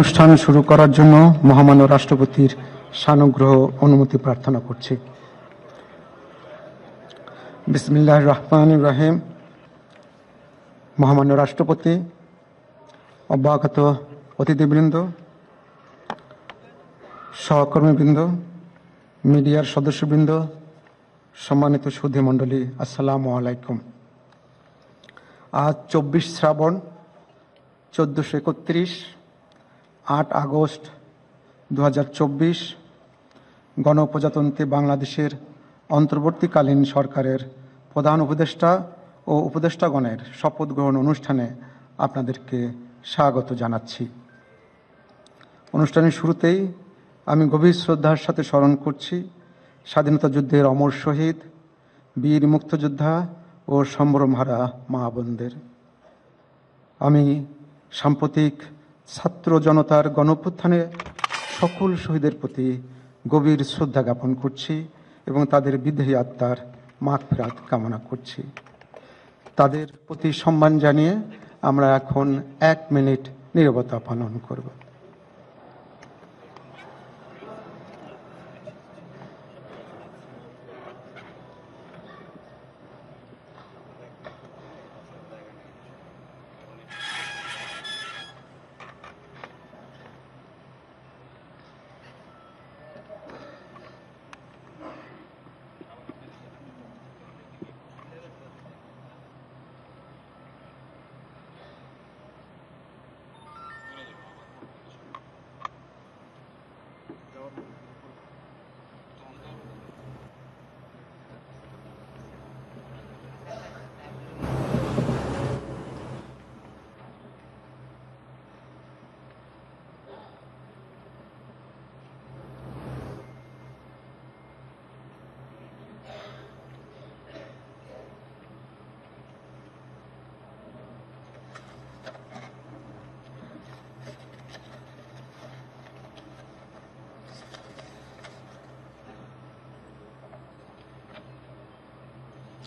অনুষ্ঠান শুরু করার জন্য মহামান্য রাষ্ট্রপতির সানুগ্রহ অনুমতি প্রার্থনা করছি। বিসমিল্লাহির রহমানির রহিম। মহামান্য রাষ্ট্রপতি, অভ্যাগত অতিথিবৃন্দ, সহকর্মীবৃন্দ, মিডিয়ার সদস্যবৃন্দ, সম্মানিত সুধী মণ্ডলী, আসসালামু আলাইকুম। আজ 24 শ্রাবণ 1431, 8 আগস্ট 2024 গণপ্রজাতন্ত্রী বাংলাদেশের অন্তর্বর্তীকালীন সরকারের প্রধান উপদেষ্টা ও উপদেষ্টাগণের শপথ গ্রহণ অনুষ্ঠানে আপনাদেরকে স্বাগত জানাচ্ছি। অনুষ্ঠানের শুরুতেই আমি গভীর শ্রদ্ধার সাথে স্মরণ করছি স্বাধীনতা যুদ্ধের অমর শহীদ, বীর মুক্তিযোদ্ধা ও সম্ভ্রমহারা মা বোনদের। আমি সাম্প্রতিক ছাত্র জনতার গণঅভ্যুত্থানে সকল শহীদের প্রতি গভীর শ্রদ্ধা জ্ঞাপন করছি এবং তাদের বিদেহী আত্মার মাগফিরাত কামনা করছি। তাদের প্রতি সম্মান জানিয়ে আমরা এখন 1 মিনিট নীরবতা পালন করব।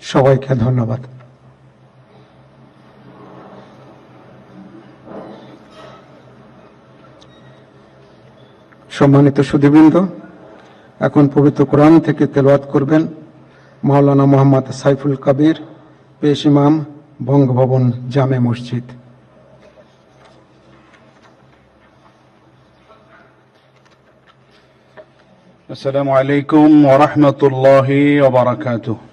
সবাইকে ধন্যবাদ। সম্মানিত সুধীবৃন্দ, এখন পবিত্র কোরআন থেকে তেলাওয়াত করবেন মাওলানা মোহাম্মদ সাইফুল কবির, পেশ ইমাম, বঙ্গভবন জামে মসজিদ। আসসালামু আলাইকুম ওয়া রাহমাতুল্লাহি ওয়া বারাকাতুহু।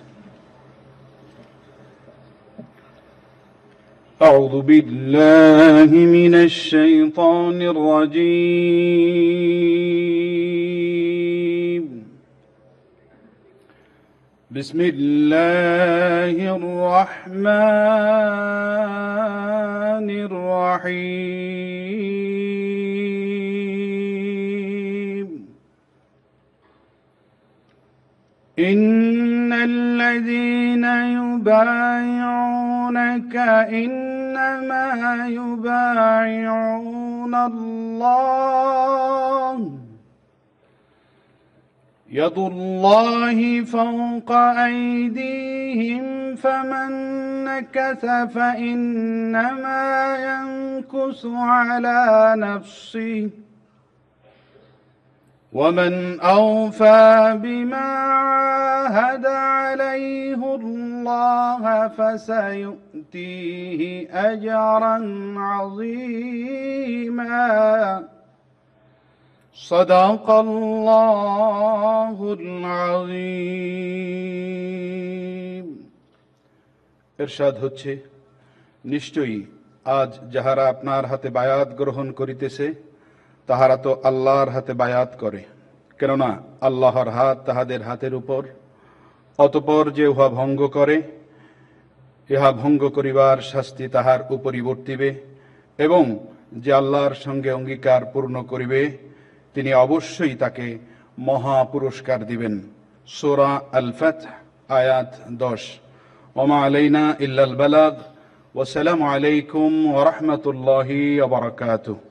أعوذ بالله من الشيطان الرجيم. بسم الله الرحمن الرحيم. إن الذين يبايعونك إنما يبايعون الله يد الله فوق أيديهم فمن نكث فإنما ينكث على نفسه ومن أوفى بما عاهد عليه الله فسيؤتيه أجرا عظيما. صدق الله العظيم. ইরশাদ হচ্ছে, নিশ্চয়ই আজ যাহারা আপনার হাতে বায়াত গ্রহণ করিতেছে তাহারা তো আল্লাহর হাতে বায়াত করে, কেননা আল্লাহর হাত তাহাদের হাতের উপর। অতঃপর যে উহা ভঙ্গ করে, ইহা ভঙ্গ করিবার শাস্তি তাহার উপরই বর্তিবে, এবং যে আল্লাহর সঙ্গে অঙ্গীকার পূর্ণ করিবে তিনি অবশ্যই তাকে মহা পুরস্কার দিবেন। সূরা আল ফাতহ আয়াত 10। ওমা আলাইনা ইল্লাল বালাগ। ওয়াসসালামু আলাইকুম ওয়া রাহমাতুল্লাহি ওয়া বারাকাতুহু।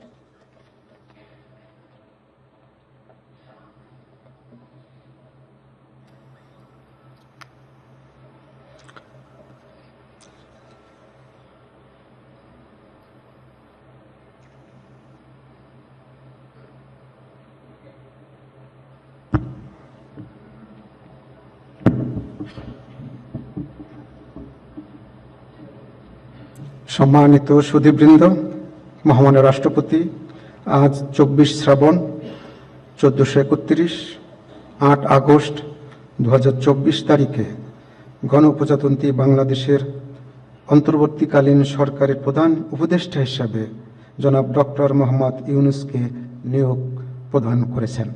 সম্মানিত সুধীবৃন্দ, মহামান্য রাষ্ট্রপতি আজ 24 শ্রাবণ 1431 8 আগস্ট 2024 তারিখে গণপ্রজাতন্ত্রী বাংলাদেশের অন্তর্বর্তীকালীন সরকারের প্রধান উপদেষ্টা হিসাবে জনাব ডক্টর মোহাম্মদ ইউনূসকে নিয়োগ প্রদান করেছেন।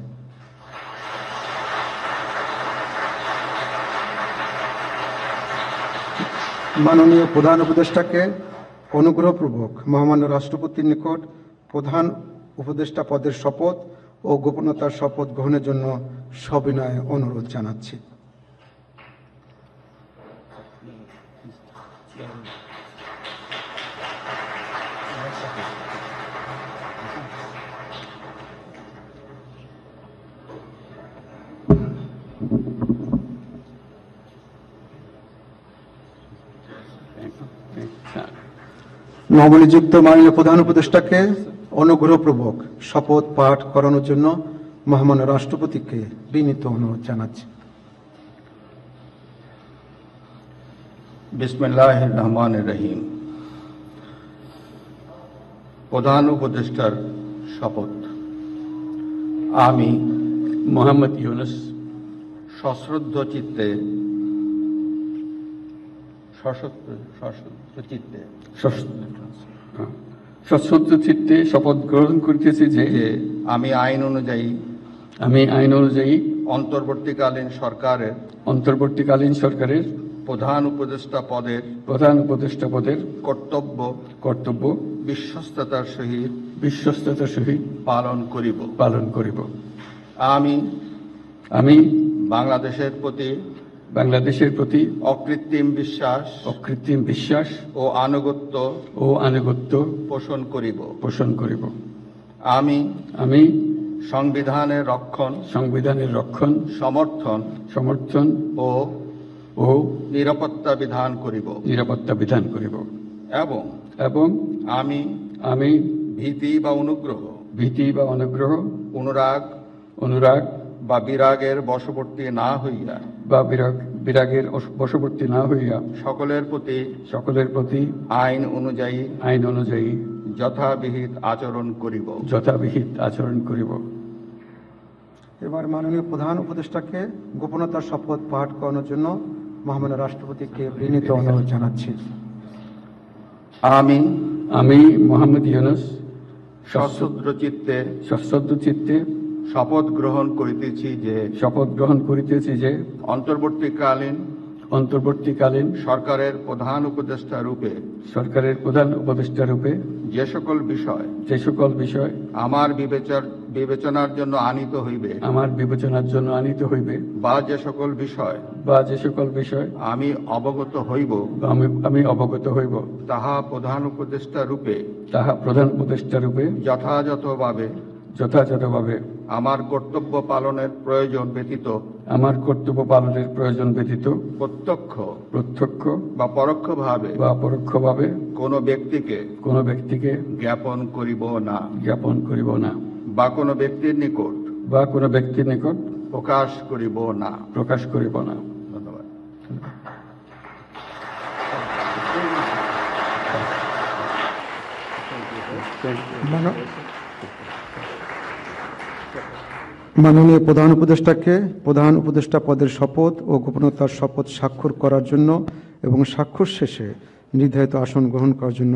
মাননীয় প্রধান উপদেষ্টাকে অনুগ্রহপূর্বক মহামান্য রাষ্ট্রপতির নিকট প্রধান উপদেষ্টা পদের শপথ ও গোপনতার শপথ গ্রহণের জন্য সবিনয় অনুরোধ জানাচ্ছি। নবনিযুক্ত মাননীয় প্রধান উপদেষ্টাকে অনুগ্রহপূর্বক শপথ পাঠ করানোর জন্য মহামান্য রাষ্ট্রপতিকে বিনীত অনুরোধ জানাচ্ছি। বিসমিল্লাহির রহমানির রহিম। প্রধান উপদেষ্টার শপথ। আমি মোহাম্মদ ইউনূস সশ্রদ্ধ চিত্তে সশ্রদ্ধ চিত্তে শপথ গ্রহণ করিতেছি যে আমি আইন অনুযায়ী অন্তর্বর্তীকালীন সরকারের প্রধান উপদেষ্টা পদের কর্তব্য বিশ্বস্ততার সহিত পালন করিব। আমি বাংলাদেশের প্রতি অকৃত্রিম বিশ্বাস ও আনুগত্য পোষণ করিব। আমি সংবিধানের রক্ষণ সমর্থন ও নিরাপত্তা বিধান করিব এবং আমি ভীতি বা অনুগ্রহ অনুরাগ বা বিরাগের বশবর্তী না হইয়া সকলের প্রতি আইন অনুযায়ী যথাবিহিত আচরণ করিব। এবার মাননীয় প্রধান উপদেষ্টাকে গোপনতার শপথ পাঠ করানোর জন্য মহামান্য রাষ্ট্রপতিকে বিনীত অনুরোধ জানাচ্ছি। আমি মোহাম্মদ ইউনূস সশ্রদ্ধ চিত্তে শপথ গ্রহণ করিতেছি যে অন্তর্বর্তীকালীন সরকারের প্রধান উপদেষ্টা রূপে যে সকল বিষয় আমার বিবেচনার জন্য আনিত হইবে বা যে সকল বিষয় আমি অবগত হইব তাহা প্রধান উপদেষ্টা রূপে যথাযথভাবে আমার কর্তব্য পালনের প্রয়োজন ব্যতীত প্রত্যক্ষ বা পরোক্ষভাবে কোনো ব্যক্তিকে জ্ঞাপন করিব না বা কোনো ব্যক্তির নিকট প্রকাশ করিব না। ধন্যবাদ। মাননীয় প্রধান উপদেষ্টাকে প্রধান উপদেষ্টা পদের শপথ ও গোপনতার শপথ স্বাক্ষর করার জন্য এবং স্বাক্ষর শেষে নির্ধারিত আসন গ্রহণ করার জন্য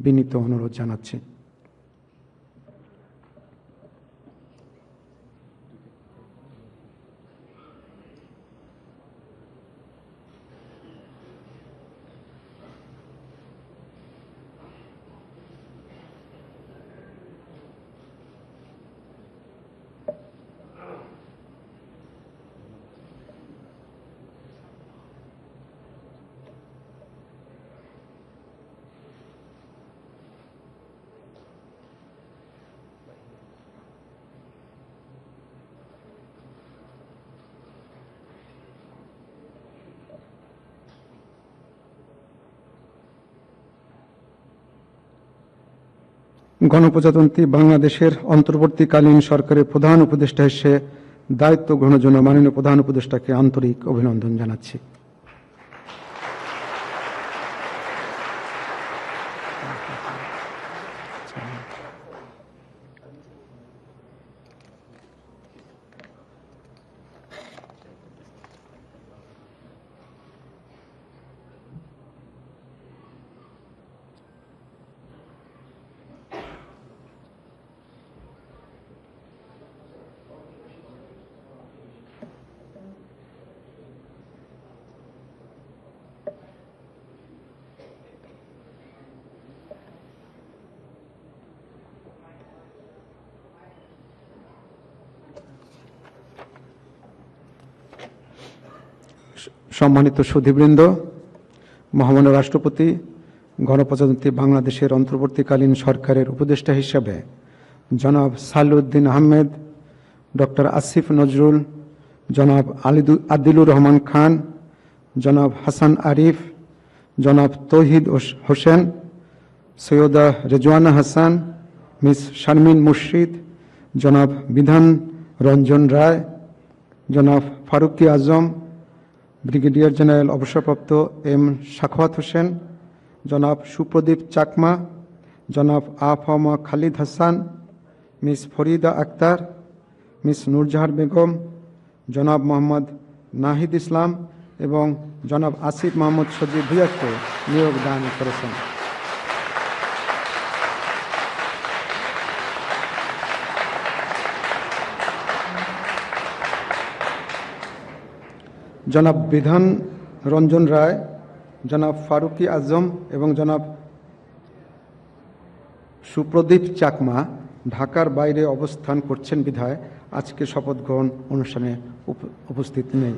বিনীত অনুরোধ জানাচ্ছি। গণপ্রজাতন্ত্রী বাংলাদেশের অন্তর্বর্তীকালীন সরকারের প্রধান উপদেষ্টা হিসেবে দায়িত্ব গ্রহণের জন্য মাননীয় প্রধান উপদেষ্টাকে আন্তরিক অভিনন্দন জানাচ্ছি। সম্মানিত সুধীবৃন্দ, মহামান্য রাষ্ট্রপতি গণপ্রজাতন্ত্রী বাংলাদেশের অন্তর্বর্তীকালীন সরকারের উপদেষ্টা হিসাবে জনাব সালেউদ্দিন আহমেদ, ডক্টর আসিফ নজরুল, জনাব আদিলুর রহমান খান, জনাব হাসান আরিফ, জনাব তৌহিদ হোসেন, সৈয়দা রেজওয়ানা হাসান, মিস শারমিন মুর্শিদ, জনাব বিধান রঞ্জন রায়, জনাব ফারুকি আজম, ব্রিগেডিয়ার জেনারেল অবসরপ্রাপ্ত এম সাখাওয়াত হোসেন, জনাব সুপ্রদীপ চাকমা, জনাব আফামা খালিদ হাসান, মিস ফরিদা আক্তার, মিস নূরজাহার বেগম, জনাব মোহাম্মদ নাহিদ ইসলাম এবং জনাব আসিফ মোহাম্মদ সজিব ভুঁইয়াকে নিয়োগ দান করেছেন। জনাব বিধান রঞ্জন রায়, জনাব ফারুকি আজম এবং জনাব সুপ্রদীপ চাকমা ঢাকার বাইরে অবস্থান করছেন বিধায় আজকে শপথ গ্রহণ অনুষ্ঠানে উপস্থিত নেই।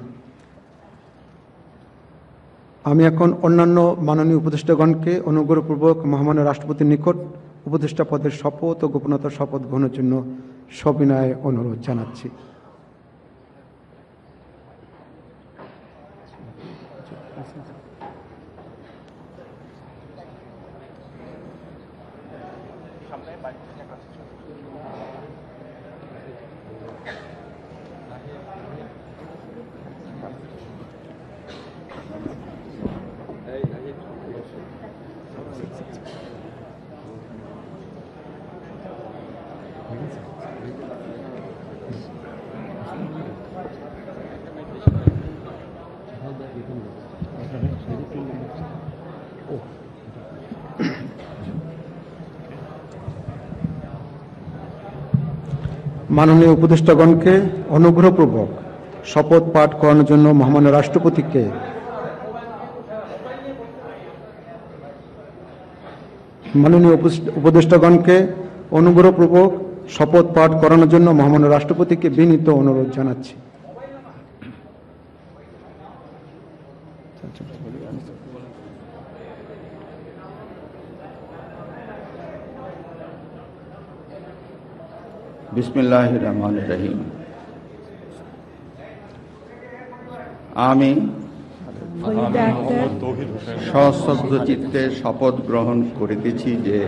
আমি এখন অন্যান্য মাননীয় উপদেষ্টাগণকে অনুগ্রহপূর্বক মহামান্য রাষ্ট্রপতির নিকট উপদেষ্টা পদের শপথ ও গোপনতার শপথ গ্রহণের জন্য সবিনয়ে অনুরোধ জানাচ্ছি। মাননীয় উপদেষ্টাগণকে অনুগ্রহপূর্বক শপথ পাঠ করানোর জন্য মহামান্য রাষ্ট্রপতিকে শপথ পাঠ করানোর জন্য মহামান্য রাষ্ট্রপতিকে বিনীত অনুরোধ জানাচ্ছি। বিসমিল্লাহির রহমানির রহিম। আমি সশ্রদ্ধ চিত্তে শপথ গ্রহণ করিতেছি যে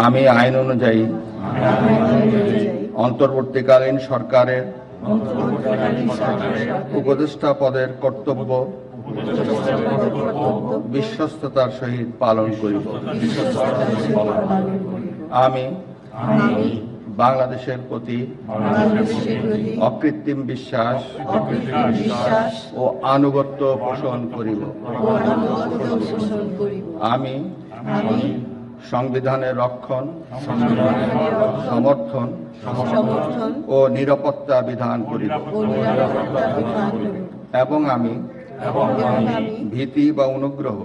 আমি আইন অনুযায়ী অন্তর্বর্তীকালীন সরকারের উপদেষ্টা পদের কর্তব্য বিশ্বস্ততার সহিত পালন করিব। আমি বাংলাদেশের প্রতি অকৃত্রিম বিশ্বাস ও আনুগত্য পোষণ করিব। আমি সংবিধানের রক্ষণ, সমর্থন ও নিরাপত্তা বিধান করিব এবং আমি ভীতি বা অনুগ্রহ,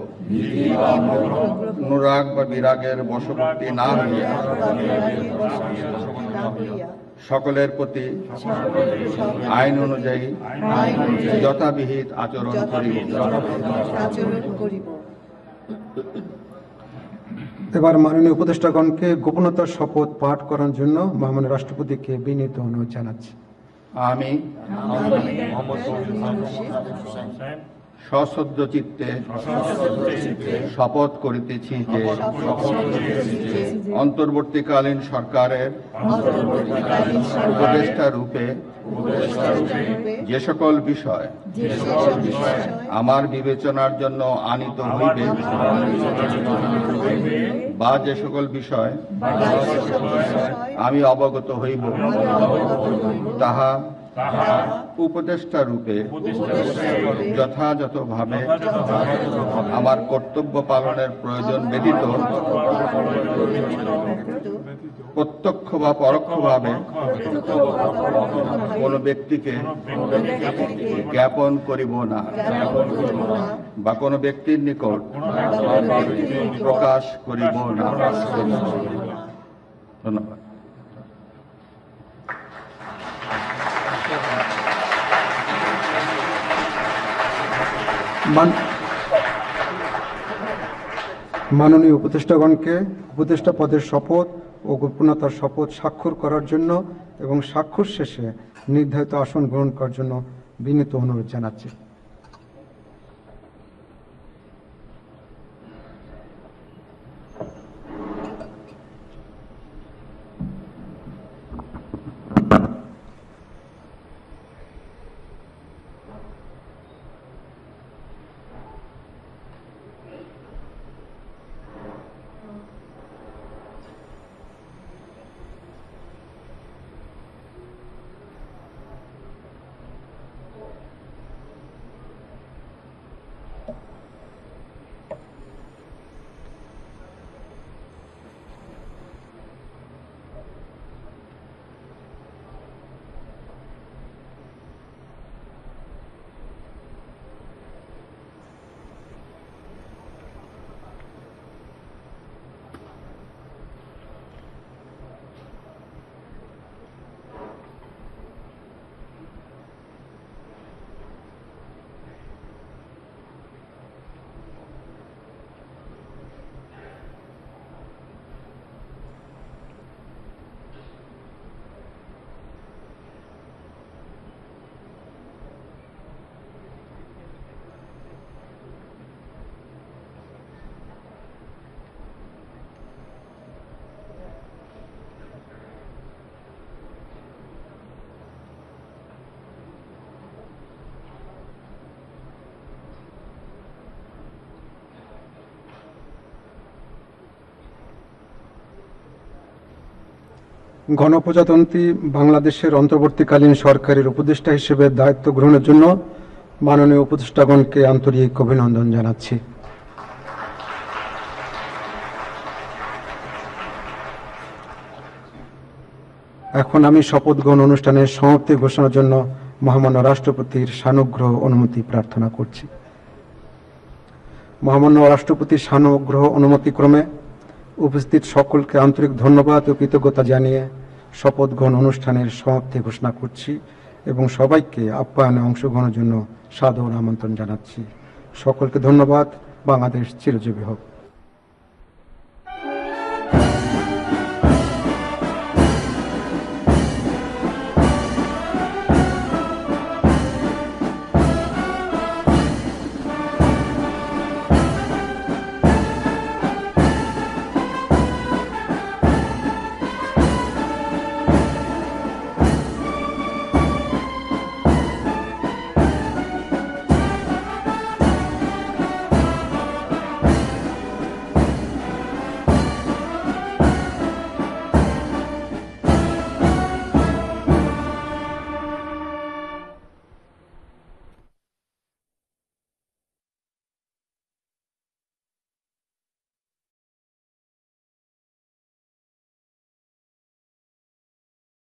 অনুরাগ বা বিরাগের বশবর্তী না হইয়া সকলের প্রতি আইন অনুযায়ী যথাবিহিত আচরণ করিব। এবার মাননীয় উপদেষ্টাগণকে গোপনতার শপথ পাঠ করার জন্য মহামান্য রাষ্ট্রপতিকে বিনীত অনুরোধ জানাচ্ছি। আমি সশ্রদ্ধ চিত্তে শপথ করিতেছি যে অন্তর্বর্তীকালীন সরকারের উপদেষ্টা রূপে যে সকল বিষয় আমার বিবেচনার জন্য আনিত হইবে বা যে সকল বিষয় আমি অবগত হইব তাহা উপদেষ্টা রূপে যথাযথভাবে আমার কর্তব্য পালনের প্রয়োজন ব্যতীত প্রত্যক্ষ বা পরোক্ষভাবে কোনো ব্যক্তিকে জ্ঞাপন করিব না বা কোনো ব্যক্তির নিকট প্রকাশ করিব না। ধন্যবাদ। মাননীয় উপদেষ্টাগণকে উপদেষ্টা পদের শপথ ও গোপনীয়তার শপথ স্বাক্ষর করার জন্য এবং স্বাক্ষর শেষে নির্ধারিত আসন গ্রহণ করার জন্য বিনীত অনুরোধ জানাচ্ছি। গণপ্রজাতন্ত্রী বাংলাদেশের অন্তর্বর্তীকালীন সরকারের উপদেষ্টা হিসেবে দায়িত্ব গ্রহণের জন্য মাননীয় উপদেষ্টাগণকে আন্তরিক অভিনন্দন জানাচ্ছি। এখন আমি শপথ গ্রহণ অনুষ্ঠানের সমাপ্তি ঘোষণার জন্য মহামান্য রাষ্ট্রপতির সানুগ্রহ অনুমতি প্রার্থনা করছি। মহামান্য রাষ্ট্রপতির সানুগ্রহ অনুমতিক্রমে উপস্থিত সকলকে আন্তরিক ধন্যবাদ ও কৃতজ্ঞতা জানিয়ে শপথ গ্রহণ অনুষ্ঠানের সমাপ্তি ঘোষণা করছি এবং সবাইকে আপ্যায়নে অংশগ্রহণের জন্য সাদর আমন্ত্রণ জানাচ্ছি। সকলকে ধন্যবাদ। বাংলাদেশ চিরজীবী হোক।